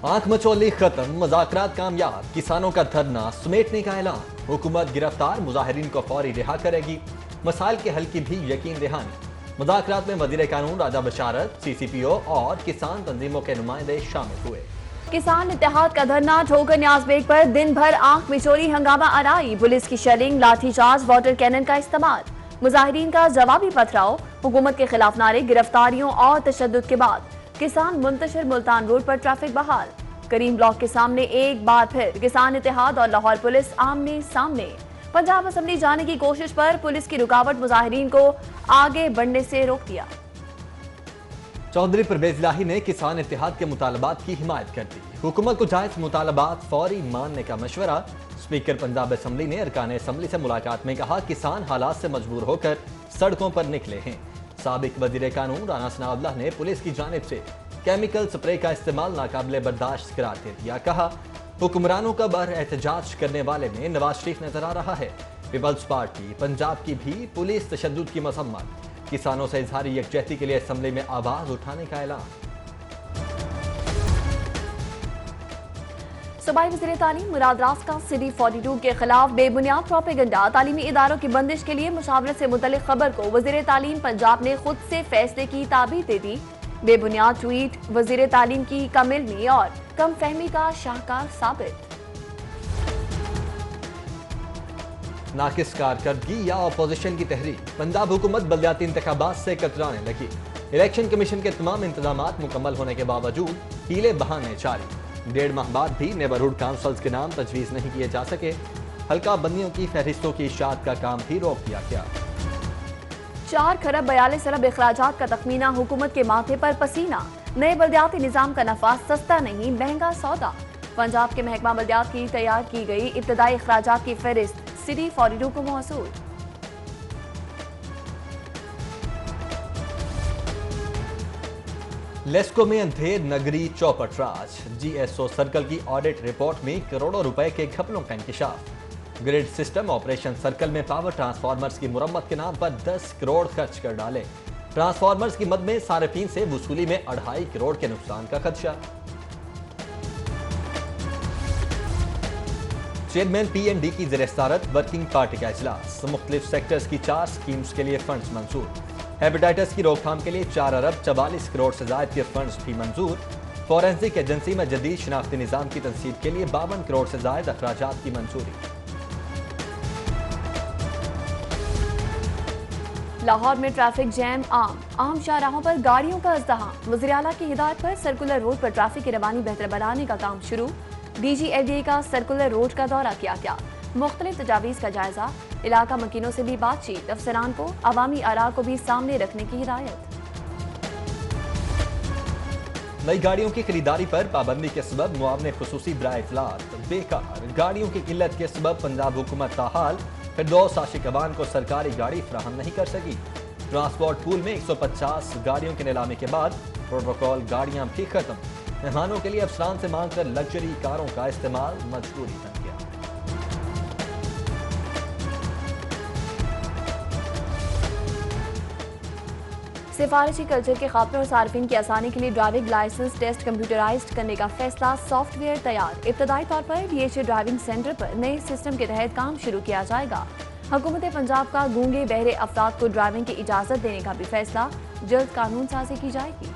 आंख मचौली खत्म, मुज़ाकरात कामयाब, किसानों का धरना समेटने का ऐलान। हुकूमत गिरफ्तार मुजाहिरीन को फौरी रिहा करेगी, मसाइल के हल की भी यकीन दहानी। मुज़ाकरात में वज़ीर कानून राजा बशारत, CCPO और किसान तंजीमों के नुमाइंदे शामिल हुए। किसान इत्तेहाद का धरना ठोकर न्याज बेग पर दिन भर आंख मिचौली हंगामा आराई, पुलिस की शेलिंग, लाठीचार्ज, वाटर कैनन का इस्तेमाल, मुजाहिरीन का जवाबी पथराव, हुकूमत के खिलाफ नारे, गिरफ्तारियों और तशद्दुद के बाद किसान मुंतशिर मुल्तान रोड पर ट्रैफिक बहाल। करीम ब्लॉक के सामने एक बार फिर किसान इत्तेहाद और लाहौर पुलिस आमने सामने। पंजाब असेंबली जाने की कोशिश पर पुलिस की रुकावट मुजाहिरीन को आगे बढ़ने से रोक दिया। चौधरी परवेज इलाही ने किसान इत्तेहाद के मुतालबात की हिमायत कर दी। हुकूमत को जायज मुतालबात फौरी मानने का मशवरा। स्पीकर पंजाब असेंबली ने अरकान असेंबली से मुलाकात में कहा, किसान हालात से मजबूर होकर सड़कों पर निकले हैं। साबिक वजीर कानून राना सनाउल्लाह ने पुलिस की जानिब से केमिकल स्प्रे का इस्तेमाल नाकाबिले बर्दाश्त करार दे दिया। कहा, हुक्मरानों का बर एहतजाज करने वाले में नवाज शरीफ नजर आ रहा है। पीपल्स पार्टी पंजाब की भी पुलिस तशद्दुद की मजम्मत। किसानों से इजहारी यकजहती के लिए असेंबली में आवाज उठाने का ऐलान। सूबाई वज़ीर तालीम मुराद रास का सिटी 42 के खिलाफ बेबुनियाद प्रोपेगेंडा, तालीमी इदारों की बंदिश के लिए मुशावरत से मुतल्लिक खबर को वज़ीर तालीम पंजाब ने खुद से फैसले की ताबीर दे दी। बेबुनियाद ट्वीट वज़ीर तालीम की कम इल्मी और कम फहमी का शाहकार साबित। नाकिस कारकर्दगी या अपोजिशन की तहरीक, पंजाब हुकूमत बलदियाती इंतखाबात से कतराने लगी। इलेक्शन कमीशन के तमाम इंतजामात मुकम्मल होने के बावजूद हीले बहाने जारी। 1.5 माह बाद भी नेबरहुड काउंसिल्स के नाम तजवीज़ नहीं किए जा सके। हल्का बंदियों की फहरिस्तों की इशाअत का काम भी रोक दिया गया। 4 खरब 42 अरब अखराजात का तखमीना, हुकूमत के माथे पर पसीना। नए बलदियाती निज़ाम का नफाज सस्ता नहीं, महंगा सौदा। पंजाब के महकमा बलदियात की तैयार की गई इब्तदाई अखराजात की फहरिस्त सिटी 42 को मौसूल। लेस्को में अंधेर नगरी चौपट राज। GSO सर्कल की ऑडिट रिपोर्ट में करोड़ों रुपए के घपलों का इंकशाफ। ग्रिड सिस्टम ऑपरेशन सर्कल में पावर ट्रांसफार्मर्स की मुरम्मत के नाम पर 10 करोड़ खर्च कर डाले। ट्रांसफार्मर्स की मद में सार्फिन से वसूली में 2.5 करोड़ के नुकसान का खदशा। चेयरमैन PND की ज़ेर-ए-सदारत वर्किंग पार्टी का इजलास। मुख्तलिफ सेक्टर्स की 4 स्कीम्स के लिए फंड्स मंजूर। हेपेटाइटिस की रोकथाम के लिए 4 अरब 44 करोड़ से ज्यादा के फंड्स भी मंजूर। फॉरेंसिक एजेंसी में जदीद शनाख्ती निज़ाम की तनसीब के लिए 52 करोड़ से ज्यादा अखराजात की मंजूरी। लाहौर में ट्रैफिक जैम आम शाहराहों पर गाड़ियों का अज़्दहाम। वज़ीर आला की हिदायत पर सर्कुलर रोड पर ट्रैफिक की रवानी बेहतर बनाने का काम शुरू। DG LDA का सर्कुलर रोड का दौरा किया गया, मुख्तलिफ तजावीज़ का जायजा। इलाका मकीनों से भी बातचीत, अफसरान को अवामी आरा को भी सामने रखने की हिदायत। नई गाड़ियों की खरीदारी पर पाबंदी के सबब मुआवने खुसूसी बराए इतलात बेकार। गाड़ियों की किल्लत के सबब पंजाब हुकूमत ताहाल, फिर 2 आशिक अवान को सरकारी गाड़ी फराहम नहीं कर सकी। ट्रांसपोर्ट पूल में 150 गाड़ियों के नीलामी के बाद प्रोटोकॉल गाड़ियां भी खत्म। मेहमानों के लिए अफसरान से मांग कर लग्जरी कारों का इस्तेमाल मजबूरी बन गया। सिफारिशी कल्चर के खात्मे और सार्फिन की आसानी के लिए ड्राइविंग लाइसेंस टेस्ट कंप्यूटराइज्ड करने का फैसला। सॉफ्टवेयर तैयार। इब्तदाई तौर पर DHA ड्राइविंग सेंटर पर नए सिस्टम के तहत काम शुरू किया जाएगा। हुकूमत पंजाब का गूंगे बहरे अफराद को ड्राइविंग की इजाजत देने का भी फैसला। जल्द कानून साजी की जाएगी।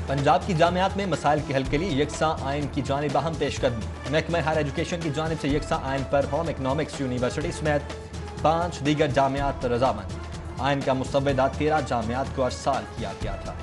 पंजाब की जामियात में मसाइल के हल के लिए यकसा आइन की जानिब अहम पेशकदमी। महकमा हायर एजुकेशन की जानिब से यकसा आइन पर होम इकनॉमिक्स यूनिवर्सिटी समेत 5 दीगर जामियात रजामंद। आइन का मुसव्वदा 13 जामियात को अरसाल किया गया था।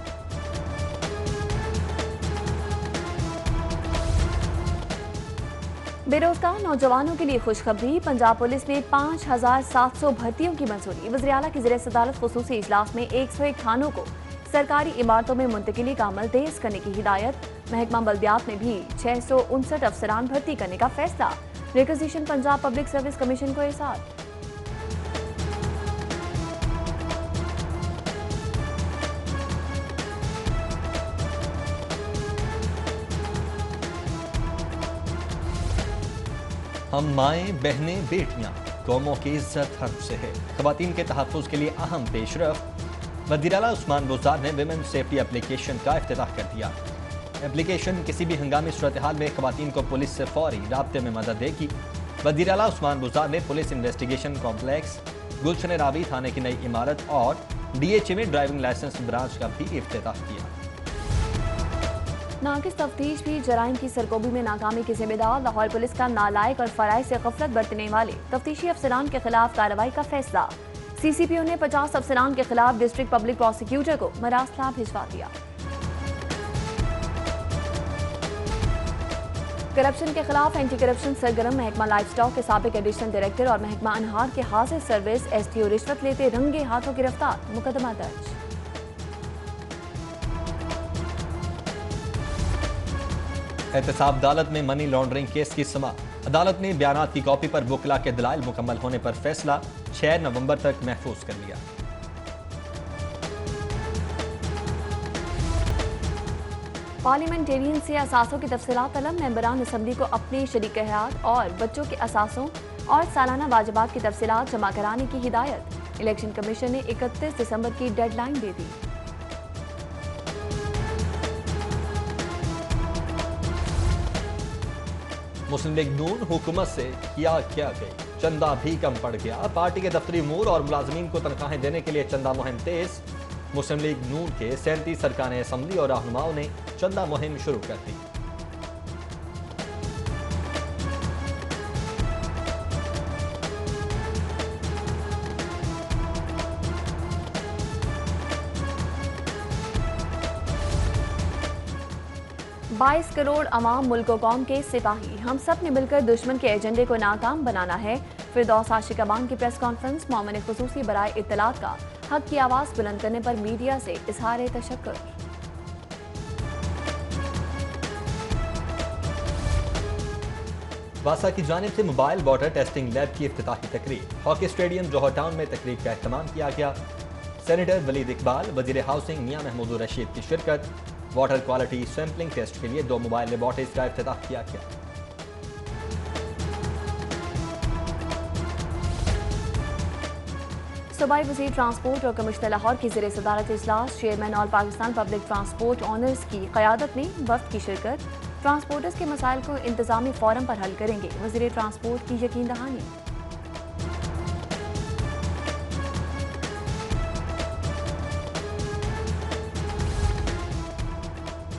बेरोजगार नौजवानों के लिए खुशखबरी। पंजाब पुलिस में 5700 भर्तियों की मंजूरी। वज़ीर आला की ज़ेर-ए-सदारत खुसूसी इजलास में 101 थानों को सरकारी इमारतों में मुंतकिली का अमल तेज करने की हिदायत। महकमा बल्दियात में भी 659 अफसरान भर्ती करने का फैसला। Requisition Punjab public service commission को इरसाल। हम माएँ, बहनें, बेटियाँ, कौमों की इज्जत हमसे है। ख़वातीन के तहफ़्फ़ुज़ के लिए अहम पेशरफ़। वज़ीर आला उस्मान बुज़दार ने विमेन सेफ्टी एप्लीकेशन का इफ्तिताह कर दिया। एप्लीकेशन किसी भी हंगामी सूरत हाल में खवातीन को पुलिस से फौरी राब्ते में मदद देगी। वज़ीर आला उस्मान बुज़दार ने पुलिस इन्वेस्टिगेशन कॉम्प्लेक्स, गुलशन रावी थाने की नई इमारत और DHA में ड्राइविंग लाइसेंस ब्रांच का भी इफ्तिताह किया। नाकिस तफ्तीश भी जराइम की सरगोबी में नाकामी के जिम्मेदार लाहौर पुलिस का नालायक और फराइज से गफलत बरतने वाले तफ्तीशी अफसरान के खिलाफ कार्रवाई का फैसला। CCPO ने 50 अफसरान के खिलाफ डिस्ट्रिक्ट पब्लिक प्रोसिक्यूटर को मरासला भिजवा दिया। करप्शन के खिलाफ एंटी करप्शन सरगर्म महकमा लाइफ स्टॉक के साबिक एडिशनल डायरेक्टर और महकमा अनहार के हाजिर सर्विस STO रिश्वत लेते रंगे हाथों गिरफ्तार, मुकदमा दर्ज। एहतसाब अदालत में मनी लॉन्ड्रिंग केस की समाअत। अदालत ने बयानात की कॉपी पर वकला के दलाइल मुकम्मल होने पर फैसला 6 नवंबर तक महफूज कर लिया। पार्लियामेंटेरियन से असासों की तफसीलात तलब। मेंबरान असम्बली को अपने शरीक हयात और बच्चों के असासों और सालाना वाजिबात की तफसीलात जमा कराने की हिदायत। इलेक्शन कमीशन ने 31 दिसंबर की डेडलाइन दे दी। मुस्लिम लीग नून हुकूमत से क्या गई, चंदा भी कम पड़ गया। पार्टी के दफ्तरी उमूर और मुलाजमीन को तनख्वाहें देने के लिए चंदा मुहिम तेज। मुस्लिम लीग नून के 37 अरकान असम्बली और रहनुमाओं ने चंदा मुहिम शुरू कर दी। बाईस करोड़ अवाम मुल्क कौम के सिपाही, हम सब ने मिलकर दुश्मन के एजेंडे को नाकाम बनाना है। फिरदौस आशिकाबान की प्रेस कॉन्फ्रेंस। मोमिन खुसूसी बराए इत्तलात का हक की आवाज बुलंद करने पर मीडिया से इजहार तशक्कुर। वासा की जानिब से मोबाइल वाटर टेस्टिंग लैब की इफ्तिताही तकरीब। हॉकी स्टेडियम जौहर टाउन में तकरीब का एहतमाम किया गया। सेनेटर वलीद इकबाल, वजीर हाउसिंग मियां महमूद रशीद की शिरकत। वाटर क्वालिटी सैंपलिंग टेस्ट के लिए 2 मोबाइल लेबॉर्टरीज का इफ्तिताह किया गया। सूबाई वज़ीर ट्रांसपोर्ट और कमिश्नर लाहौर की ज़ेर सदारत इजलास। Chairman all Pakistan public transport honours की क़यादत में वफ्द की शिरकत। ट्रांसपोर्टर्स के मसाइल को इंतजामी फोरम पर हल करेंगे वज़ीर ट्रांसपोर्ट की यकीन दहानी।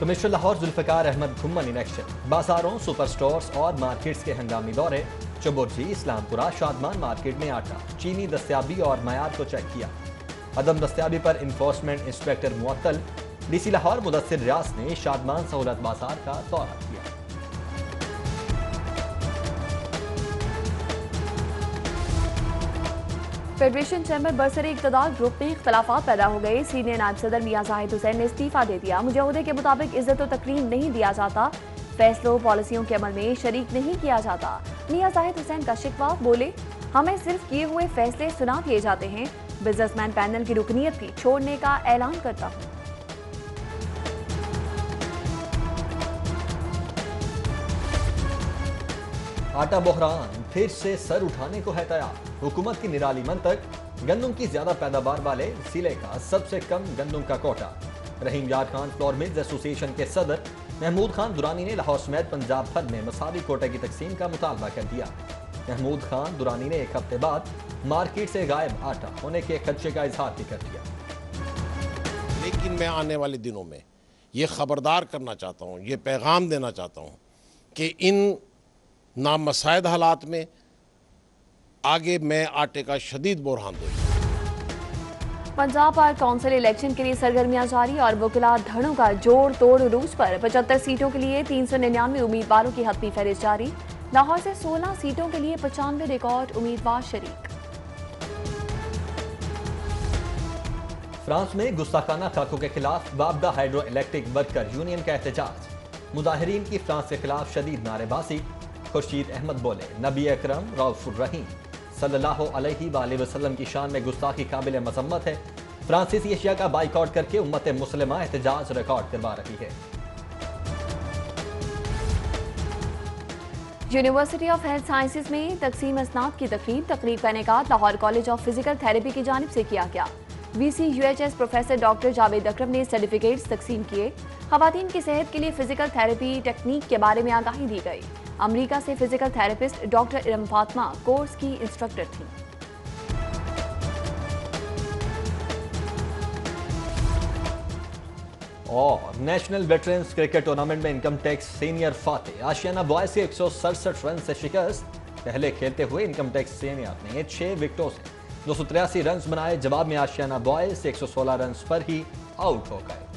Commissioner Lahore Zulfiqar Ahmad Ghumman election. बाजारों, सुपर स्टोर्स और मार्केट्स के हंगामी दौरे। चबुर्जी, इस्लामपुरा, शादमान मार्केट में आटा, चीनी दस्तयाबी और मयार को चेक किया। अदम दस्तयाबी पर इन्फोर्समेंट इंस्पेक्टर मुअत्तल। DC लाहौर मुदस्सिर रियाज ने शादमान सहूलत बाजार का दौरा किया। फेडरेशन चैम्बर बरसरे इक़्तिदार ग्रुप में इख्तलाफात पैदा हो गए। सीनियर नायब सदर मियां जाहिद हुसैन ने इस्तीफा दे दिया। मुझे ओहदे के मुताबिक इज्जत और तकरीम नहीं दिया जाता, फैसलों पॉलिसियों के अमल में शरीक नहीं किया जाता। मियां जाहिद हुसैन का शिकवा, बोले हमें सिर्फ किए हुए फैसले सुना दिए जाते हैं। बिजनेसमैन पैनल की रुकनीत भी छोड़ने का ऐलान करता हूँ। आटा बहरान, फिर से सर उठाने को है तैयार। हुकूमत की निराली मंतक, गंदम की ज्यादा पैदावार वाले जिले का सबसे कम गंदम का कोटा। रहीम यार खान फ्लोर मिल्स एसोसिएशन के सदर महमूद खान दुरानी ने लाहौर समेत पंजाब भर में मसावी कोटे की तकसीम का मुतालबा कर दिया। महमूद खान दुरानी ने एक हफ्ते बाद मार्केट से गायब आटा होने के खदशे का इजहार भी कर दिया। लेकिन मैं आने वाले दिनों में ये खबरदार करना चाहता हूँ, ये पैगाम देना चाहता हूँ कि इन नामसाइद हालात में आगे मैं आटे का शदीद बुरहान दूंगा। पंजाब बार काउंसिल इलेक्शन के लिए सरगर्मियां जारी और वकिला धड़ों का जोड़ तोड़ रूज पर। 75 सीटों के लिए 399 उम्मीदवारों की हतमी फहरिस्त जारी। लाहौर से 16 सीटों के लिए 95 रिकॉर्ड उम्मीदवार शरीक। फ्रांस में गुस्ताखाना खाकों के खिलाफ वाबदा हाइड्रो इलेक्ट्रिक वर्कर यूनियन का एहतजाज। मुजाहिरीन की फ्रांस के खिलाफ शदीद नारेबाजी। खुर्शीद अहमद बोले, नबी अकरम रऊफुर रहीम सल्लल्लाहु अलैहि वसल्लम की शान में गुस्ताखी काबिल मजम्मत है। फ्रांसीसी एशिया का बाइकआउट करके उम्मत मुस्लिमा एहतजाज रिकॉर्ड करवा रही है। यूनिवर्सिटी ऑफ हेल्थ साइंसेज में तकसीम असनाद की तकरीब का इनेकाद Lahore college of physical therapy की जानिब से किया गया। VCUHS professor doctor Javed Akram ने सर्टिफिकेट्स तकसीम किए। खवातीन की सेहत के लिए फिजिकल थेरेपी टेक्निक के बारे में आगाही दी गई। अमेरिका से physical therapist doctor Iram Fatima course की इंस्ट्रक्टर थी। और नेशनल वेटरन्स क्रिकेट टूर्नामेंट में इनकम टैक्स सीनियर फातेह आशियाना बॉयज की 167 रन से शिकस्त। पहले खेलते हुए इनकम टैक्स सीनियर ने 6 विकेटों से 283 रन बनाए। जवाब में आशियाना बॉयज 116 रन पर ही आउट हो गए।